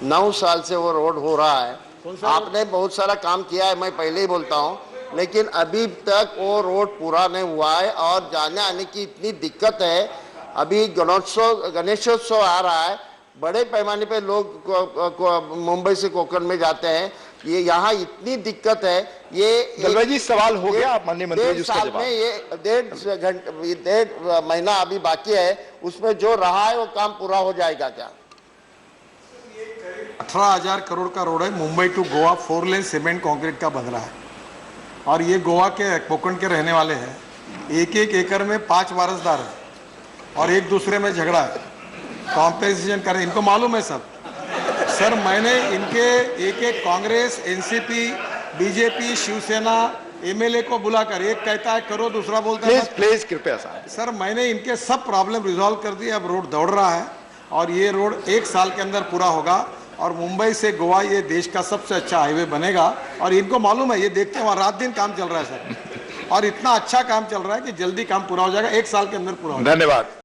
9 साल से वो रोड हो रहा है। आपने बहुत सारा काम किया है, मैं पहले ही बोलता हूँ, लेकिन अभी तक वो रोड पूरा नहीं हुआ है और जाने आने की इतनी दिक्कत है। अभी गणेशोत्सव आ रहा है, बड़े पैमाने पे लोग मुंबई से कोकण में जाते हैं। ये यहाँ इतनी दिक्कत है। ये दलवाई जी, सवाल हो गया, आप माननीय मंत्री जी उसका साल जवाब। में ये डेढ़ महीना अभी बाकी है, उसमें जो रहा है वो काम पूरा हो जाएगा क्या? 18,000 करोड़ का रोड है, Mumbai to Goa 4 lane cement concrete का बन रहा है। और ये गोवा के कोकण के रहने वाले हैं। एक एक एकड़ में 5 वारसदार हैं और एक दूसरे में झगड़ा है, कॉम्पेंसेशन करें, इनको मालूम है सब। सर, मैंने इनके एक एक Congress, NCP, BJP, Shiv Sena MLA को बुलाकर, एक कहता है करो, दूसरा बोलता है प्लीज कृपया सर, मैंने इनके सब प्रॉब्लम रिजॉल्व कर दिए। अब रोड दौड़ रहा है और ये रोड 1 साल के अंदर पूरा होगा और मुंबई से गोवा ये देश का सबसे अच्छा हाईवे बनेगा। और इनको मालूम है, ये देखते हैं वहाँ रात दिन काम चल रहा है सर, और इतना अच्छा काम चल रहा है कि जल्दी काम पूरा हो जाएगा, 1 साल के अंदर पूरा हो जाएगा। धन्यवाद।